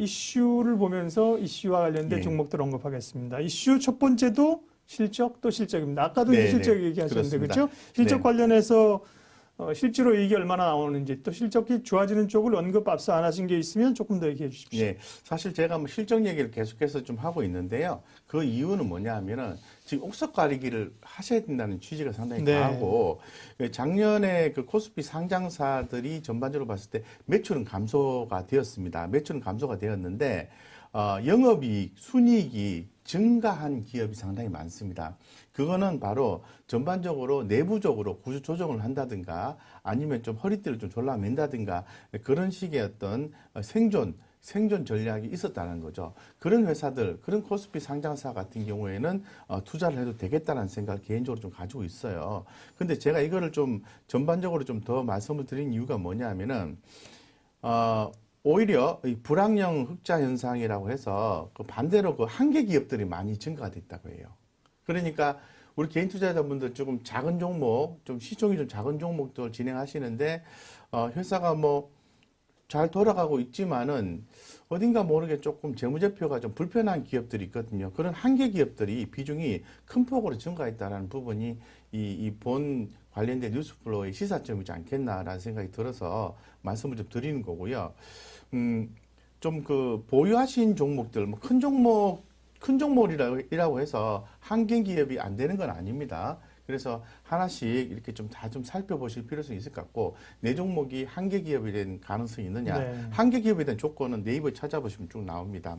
이슈를 보면서 이슈와 관련된 예. 종목들 언급하겠습니다. 이슈 첫 번째도 실적 또 실적입니다. 아까도 네, 이제 실적 네. 얘기하셨는데 그렇습니다. 그렇죠? 실적 네. 관련해서 실제로 이익이 얼마나 나오는지 또 실적이 좋아지는 쪽을 언급 앞서 안 하신 게 있으면 조금 더 얘기해 주십시오. 예, 사실 제가 뭐 실적 얘기를 계속해서 좀 하고 있는데요. 그 이유는 뭐냐 하면은 지금 옥석 가리기를 하셔야 된다는 취지가 상당히 네. 강하고 작년에 그 코스피 상장사들이 전반적으로 봤을 때 매출은 감소가 되었습니다. 매출은 감소가 되었는데 영업이익, 순이익이 증가한 기업이 상당히 많습니다. 그거는 바로 전반적으로 내부적으로 구조 조정을 한다든가 아니면 좀 허리띠를 좀 졸라맨다든가 그런 식의 어떤 생존 전략이 있었다는 거죠. 그런 회사들, 그런 코스피 상장사 같은 경우에는 투자를 해도 되겠다는 생각을 개인적으로 좀 가지고 있어요. 근데 제가 이거를 좀 전반적으로 좀 더 말씀을 드린 이유가 뭐냐 하면은, 오히려 이 불황형 흑자 현상이라고 해서 그 반대로 그 한계 기업들이 많이 증가가 됐다고 해요. 그러니까 우리 개인 투자자분들 조금 작은 종목, 좀 시총이 좀 작은 종목들 진행하시는데 회사가 뭐 잘 돌아가고 있지만은 어딘가 모르게 조금 재무제표가 좀 불편한 기업들이 있거든요. 그런 한계 기업들이 비중이 큰 폭으로 증가했다라는 부분이 이 본 관련된 뉴스플로우의 시사점이지 않겠나라는 생각이 들어서 말씀을 좀 드리는 거고요. 좀 그 보유하신 종목들, 뭐 큰 종목이라고 해서 한계 기업이 안 되는 건 아닙니다. 그래서 하나씩 이렇게 좀 다 좀 살펴보실 필요성이 있을 것 같고, 내 종목이 한계 기업이 된 가능성이 있느냐. 네. 한계 기업에 대한 조건은 네이버에 찾아보시면 쭉 나옵니다.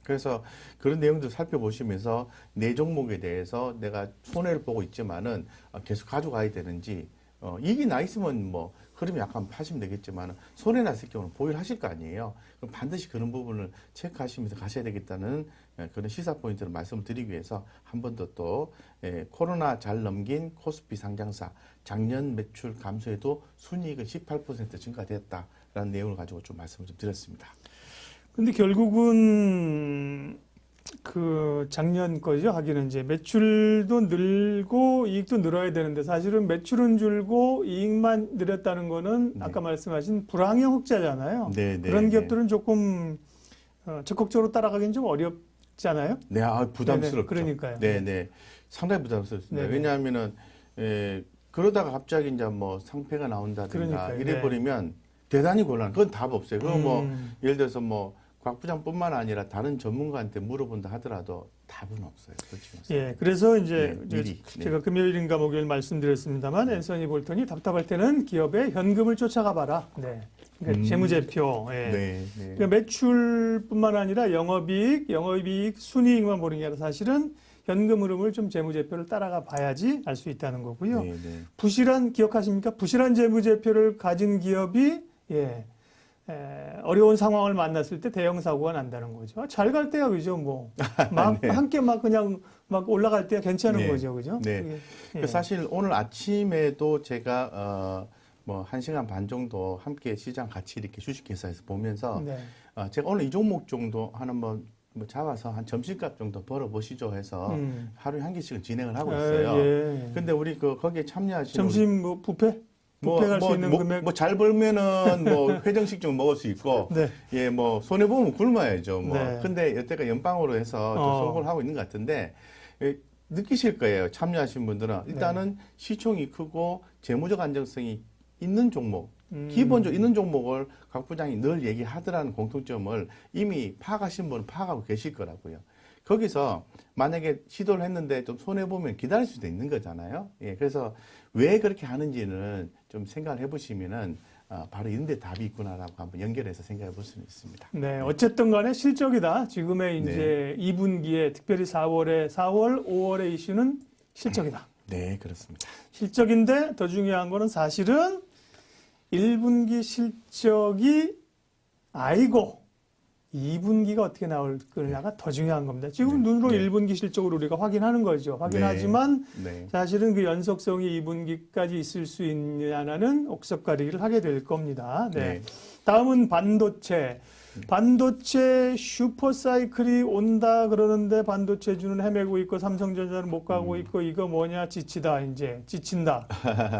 그래서 그런 내용들 살펴보시면서 내 종목에 대해서 내가 손해를 보고 있지만은 계속 가져가야 되는지, 이익이 나 있으면 뭐 흐름이 약간 파시면 되겠지만 손해 났을 경우는 보유를 하실 거 아니에요. 그럼 반드시 그런 부분을 체크하시면서 가셔야 되겠다는 그런 시사 포인트를 말씀을 드리기 위해서 한 번 더 또 코로나 잘 넘긴 코스피 상장사 작년 매출 감소에도 순이익은 18% 증가되었다라는 내용을 가지고 좀 말씀을 좀 드렸습니다. 근데 결국은 그 작년 거죠. 하기는 이제 매출도 늘고 이익도 늘어야 되는데 사실은 매출은 줄고 이익만 늘었다는 거는 네. 아까 말씀하신 불황형 흑자잖아요. 네, 네, 그런 네. 기업들은 조금 적극적으로 따라가기는 좀 어렵잖아요. 네, 부담스럽죠. 그러니까요. 네, 네. 상당히 부담스럽습니다. 네네. 왜냐하면은, 그러다가 갑자기 이제 뭐 상패가 나온다든가 그러니까요. 이래버리면 대단히 곤란. 그건 답 없어요. 그건 뭐, 음. 예를 들어서 뭐, 곽 부장뿐만 아니라 다른 전문가한테 물어본다 하더라도 답은 없어요. 솔직히. 예, 그래서 이제 네, 미리. 제가 금요일인가 목요일 말씀드렸습니다만 앤서니 볼턴이 답답할 때는 기업의 현금을 쫓아가 봐라. 네. 그러니까 재무제표. 예. 네, 네. 그러니까 매출뿐만 아니라 영업이익, 순이익만 보는 게 아니라 사실은 현금 흐름을 좀 재무제표를 따라가 봐야지 알 수 있다는 거고요. 네, 네. 부실한 기억하십니까? 부실한 재무제표를 가진 기업이 어려운 상황을 만났을 때 대형 사고가 난다는 거죠. 잘 갈 때야 그죠, 뭐 막 네. 함께 막 그냥 막 올라갈 때야 괜찮은 네. 거죠, 그죠? 네. 그게, 사실 오늘 아침에도 제가 뭐 1시간 반 정도 함께 시장 같이 이렇게 주식회사에서 보면서 네. 제가 오늘 이 종목 정도 하는 뭐 잡아서 한 점심값 정도 벌어보시죠 해서 하루에 한 개씩은 진행을 하고 있어요. 예. 근데 우리 거기에 참여하시는 점심 뭐 뷔페 갈 수 있는 금액 뭐 잘 벌면은 뭐 회정식 좀 먹을 수 있고 네. 예, 뭐 손해 보면 굶어야죠. 뭐 네. 근데 여태가 연방으로 해서 좀 성공을 하고 있는 것 같은데 느끼실 거예요. 참여하신 분들은 일단은 시총이 크고 재무적 안정성이 있는 종목, 기본적으로 있는 종목을 곽 부장이 늘 얘기하더라는 공통점을 이미 파악하신 분은 파악하고 계실 거라고요. 거기서 만약에 시도를 했는데 좀 손해보면 기다릴 수도 있는 거잖아요. 예, 그래서 왜 그렇게 하는지는 좀 생각을 해보시면은 바로 이런 데 답이 있구나라고 한번 연결해서 생각해 볼 수는 있습니다. 네, 어쨌든 간에 실적이다. 지금의 이제 2분기에 특별히 4월, 5월의 이슈는 실적이다. 네, 그렇습니다. 실적인데 더 중요한 거는 사실은 1분기 실적이 아니고 2분기가 어떻게 나올 거냐가 더 중요한 겁니다. 지금 네. 눈으로 네. 1분기 실적을 우리가 확인하는 거죠. 확인하지만 네. 사실은 그 연속성이 2분기까지 있을 수 있느냐는 옥석 가리기를 하게 될 겁니다. 네. 네. 다음은 반도체. 반도체 슈퍼사이클이 온다 그러는데 반도체주는 헤매고 있고 삼성전자는 못 가고 있고 이거 뭐냐 지친다.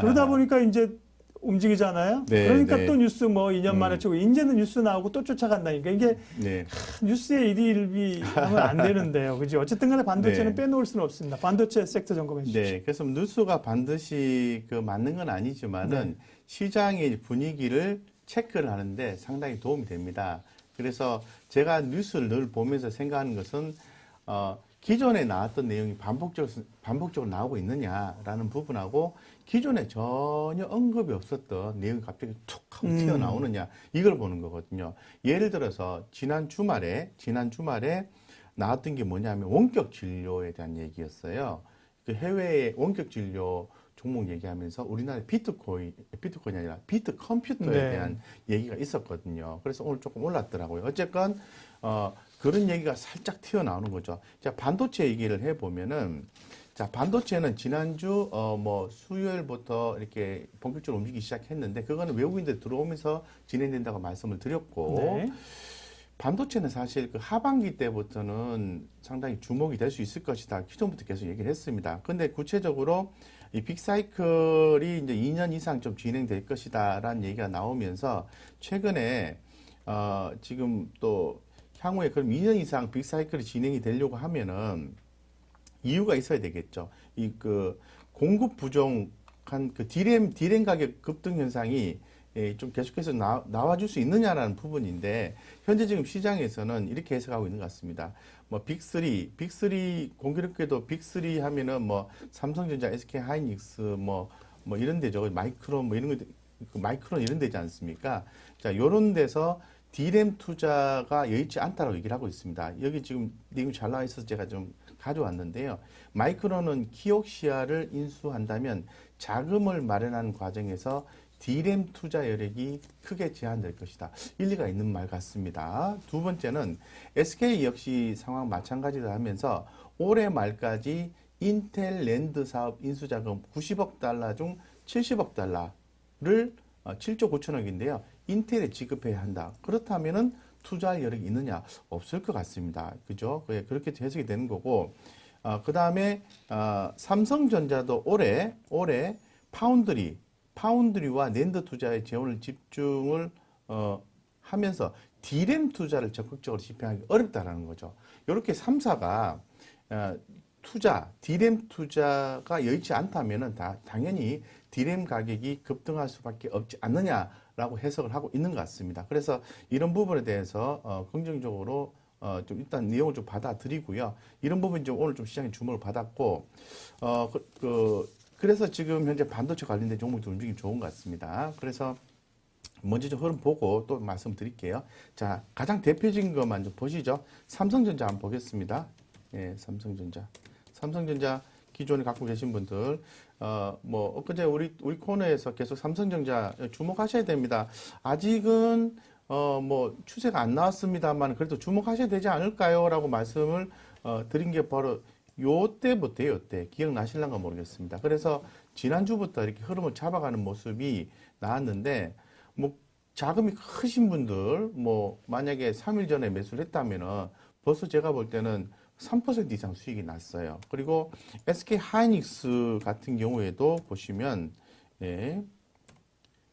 그러다 보니까 이제 움직이잖아요. 네, 그러니까 네. 또 뉴스 뭐 2년 만에 치고 이제는 뉴스 나오고 또 쫓아간다니까 이게 네. 뉴스의 일희일비 하면 안 되는데요. 그죠? 어쨌든 간에 반도체는 네. 빼놓을 수는 없습니다. 반도체 섹터 점검해 주십시오. 네, 그래서 뉴스가 반드시 그 맞는 건 아니지만은 네. 시장의 분위기를 체크를 하는데 상당히 도움이 됩니다. 그래서 제가 뉴스를 늘 보면서 생각하는 것은 기존에 나왔던 내용이 반복적으로 나오고 있느냐라는 부분하고 기존에 전혀 언급이 없었던 내용이 갑자기 툭 하고 튀어나오느냐 이걸 보는 거거든요. 예를 들어서 지난 주말에 나왔던 게 뭐냐면 원격 진료에 대한 얘기였어요. 그 해외의 원격 진료 종목 얘기하면서 우리나라 비트코인이 아니라 비트 컴퓨터에 네. 대한 얘기가 있었거든요. 그래서 오늘 조금 올랐더라고요. 어쨌건 그런 얘기가 살짝 튀어나오는 거죠. 자, 반도체 얘기를 해보면은 자, 반도체는 지난주 뭐 수요일부터 이렇게 본격적으로 움직이기 시작했는데 그거는 외국인들 들어오면서 진행된다고 말씀을 드렸고 네. 반도체는 사실 그 하반기 때부터는 상당히 주목이 될 수 있을 것이다. 기존부터 계속 얘기를 했습니다. 근데 구체적으로 이 빅사이클이 이제 2년 이상 좀 진행될 것이다라는 얘기가 나오면서 최근에 지금 또 향후에 그럼 2년 이상 빅사이클이 진행이 되려고 하면은 이유가 있어야 되겠죠. 이 그 공급 부족한 그 디램 가격 급등 현상이 좀 계속해서 나와줄 수 있느냐라는 부분인데 현재 지금 시장에서는 이렇게 해석하고 있는 것 같습니다. 뭐 빅3 공교롭게도 빅3 하면은 뭐 삼성전자, SK 하이닉스 뭐 이런 데죠. 마이크론 뭐 이런 거 마이크론 이런 데지 않습니까? 자, 요런 데서 디램 투자가 여의치 않다라고 얘기를 하고 있습니다. 여기 지금 내용이 잘 나와 있어서 제가 좀 가져왔는데요. 마이크론은 키옥시아를 인수한다면 자금을 마련하는 과정에서 디램 투자 여력이 크게 제한될 것이다. 일리가 있는 말 같습니다. 두 번째는 SK 역시 상황 마찬가지다 하면서 올해 말까지 인텔 랜드 사업 인수자금 90억 달러 중 70억 달러를 7조 9천억인데요. 인텔에 지급해야 한다. 그렇다면은 투자할 여력이 있느냐? 없을 것 같습니다. 그죠? 그렇게 해석이 되는 거고, 그 다음에, 삼성전자도 올해 파운드리와 낸드 투자에 재원을 집중을, 하면서 디램 투자를 적극적으로 집행하기 어렵다라는 거죠. 이렇게 3사가, 디램 투자가 여의치 않다면은 당연히 디램 가격이 급등할 수밖에 없지 않느냐라고 해석을 하고 있는 것 같습니다. 그래서 이런 부분에 대해서 긍정적으로 좀 일단 내용을 좀 받아들이고요. 이런 부분이 좀 오늘 좀 시장에 주목을 받았고 그래서 지금 현재 반도체 관련된 종목들 움직임이 좋은 것 같습니다. 그래서 먼저 좀 흐름 보고 또 말씀드릴게요. 자, 가장 대표적인 것만 좀 보시죠. 삼성전자 한번 보겠습니다. 예, 삼성전자 기존에 갖고 계신 분들, 뭐, 엊그제 우리 코너에서 계속 삼성전자 주목하셔야 됩니다. 아직은, 뭐, 추세가 안 나왔습니다만, 그래도 주목하셔야 되지 않을까요? 라고 말씀을, 드린 게 바로 요때부터예요, 요때. 기억나실란가 모르겠습니다. 그래서 지난주부터 이렇게 흐름을 잡아가는 모습이 나왔는데, 뭐, 자금이 크신 분들, 뭐, 만약에 3일 전에 매수를 했다면은, 벌써 제가 볼 때는 3% 이상 수익이 났어요. 그리고 SK 하이닉스 같은 경우에도 보시면, 예.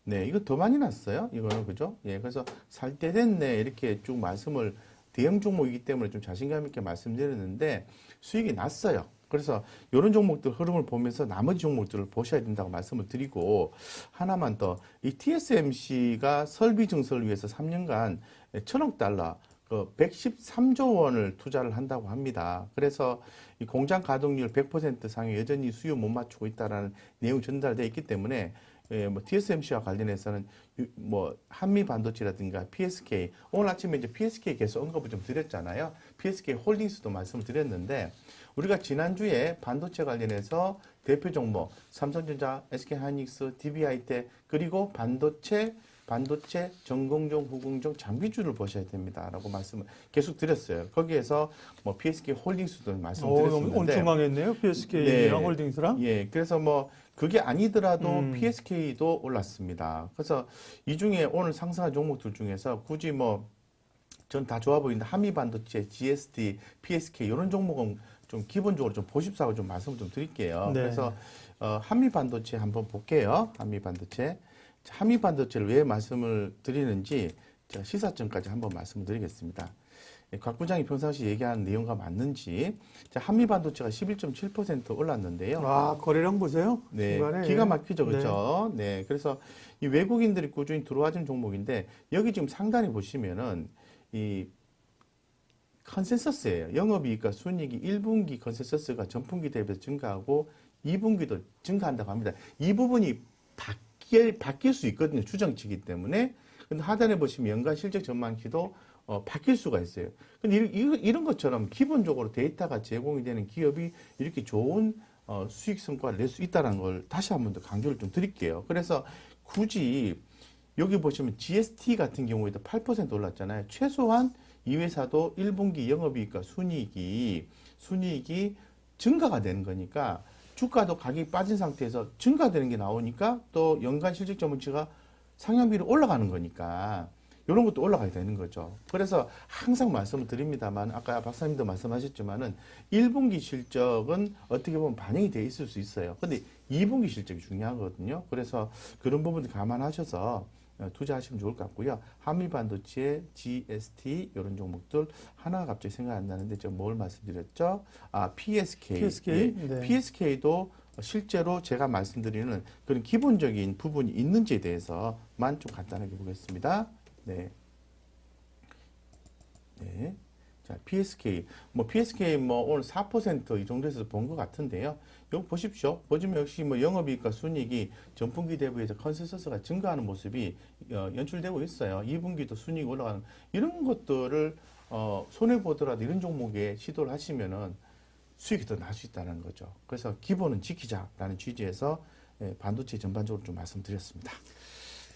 네, 이거 더 많이 났어요. 이거는, 그죠? 예, 그래서 살 때 됐네. 이렇게 쭉 말씀을, 대형 종목이기 때문에 좀 자신감 있게 말씀드렸는데, 수익이 났어요. 그래서 이런 종목들 흐름을 보면서 나머지 종목들을 보셔야 된다고 말씀을 드리고, 하나만 더, 이 TSMC가 설비 증설을 위해서 3년간 1,000억 달러, 113조 원을 투자를 한다고 합니다. 그래서 이 공장 가동률 100% 상에 여전히 수요 못 맞추고 있다라는 내용이 전달되어 있기 때문에 뭐 TSMC와 관련해서는 뭐 한미 반도체라든가 PSK 오늘 아침에 이제 PSK 계속 언급을 좀 드렸잖아요. PSK 홀딩스도 말씀을 드렸는데 우리가 지난주에 반도체 관련해서 대표 종목 삼성전자, SK하이닉스, DB하이텍 그리고 반도체 전공정, 후공정, 장비주를 보셔야 됩니다라고 말씀을 계속 드렸어요. 거기에서 뭐 PSK 홀딩스도 말씀드렸었는데 엄청 강했네요. PSK랑 홀딩스랑. 예, 그래서 뭐 그게 아니더라도 PSK도 올랐습니다. 그래서 이 중에 오늘 상승한 종목들 중에서 굳이 뭐 전 다 좋아 보이는데 한미반도체, GST, PSK 이런 종목은 좀 기본적으로 좀 보십사고 좀 말씀을 좀 드릴게요. 네. 그래서 한미반도체 한번 볼게요. 한미반도체. 한미 반도체를 왜 말씀을 드리는지 제가 시사점까지 한번 말씀을 드리겠습니다. 곽 부장이 평상시 얘기하는 내용과 맞는지. 자, 한미 반도체가 11.7% 올랐는데요. 아, 거래량 보세요. 네, 중간에. 기가 막히죠, 그렇죠? 네, 그래서 이 외국인들이 꾸준히 들어와준 종목인데 여기 지금 상단에 보시면은 이 컨센서스예요. 영업이익과 순이익이 1분기 컨센서스가 전분기 대비해서 증가하고 2분기도 증가한다고 합니다. 이 부분이 바뀔 수 있거든요. 추정치이기 때문에. 근데 하단에 보시면 연간 실적 전망치도 바뀔 수가 있어요. 근데 이런 것처럼 기본적으로 데이터가 제공이 되는 기업이 이렇게 좋은 수익 성과를 낼 수 있다는 걸 다시 한 번 더 강조를 좀 드릴게요. 그래서 굳이 여기 보시면 GST 같은 경우에도 8% 올랐잖아요. 최소한 이 회사도 1분기 영업이익과 순이익이 증가가 되는 거니까 주가도 가격이 빠진 상태에서 증가되는 게 나오니까 또 연간 실적 전망치가 상향비로 올라가는 거니까 이런 것도 올라가야 되는 거죠. 그래서 항상 말씀을 드립니다만 아까 박사님도 말씀하셨지만은 1분기 실적은 어떻게 보면 반영이 돼 있을 수 있어요. 근데 2분기 실적이 중요하거든요. 그래서 그런 부분들 감안하셔서 투자하시면 좋을 것 같고요. 한미반도체, GST 이런 종목들 하나가 갑자기 생각 안 나는데 제가 뭘 말씀드렸죠? 아, PSK. PSK. 예, 네. PSK도 실제로 제가 말씀드리는 그런 기본적인 부분이 있는지에 대해서만 좀 간단하게 보겠습니다. 네. 네. 자, PSK. PSK 오늘 4% 이 정도에서 본 것 같은데요. 여기 보십시오. 보시면 역시 영업이익과 순이익이 전분기 대비해서 컨센서스가 증가하는 모습이 연출되고 있어요. 2분기도 순이익이 올라가는 이런 것들을 손해보더라도 이런 종목에 시도를 하시면은 수익이 더 날 수 있다는 거죠. 그래서 기본은 지키자라는 취지에서 반도체 전반적으로 좀 말씀드렸습니다.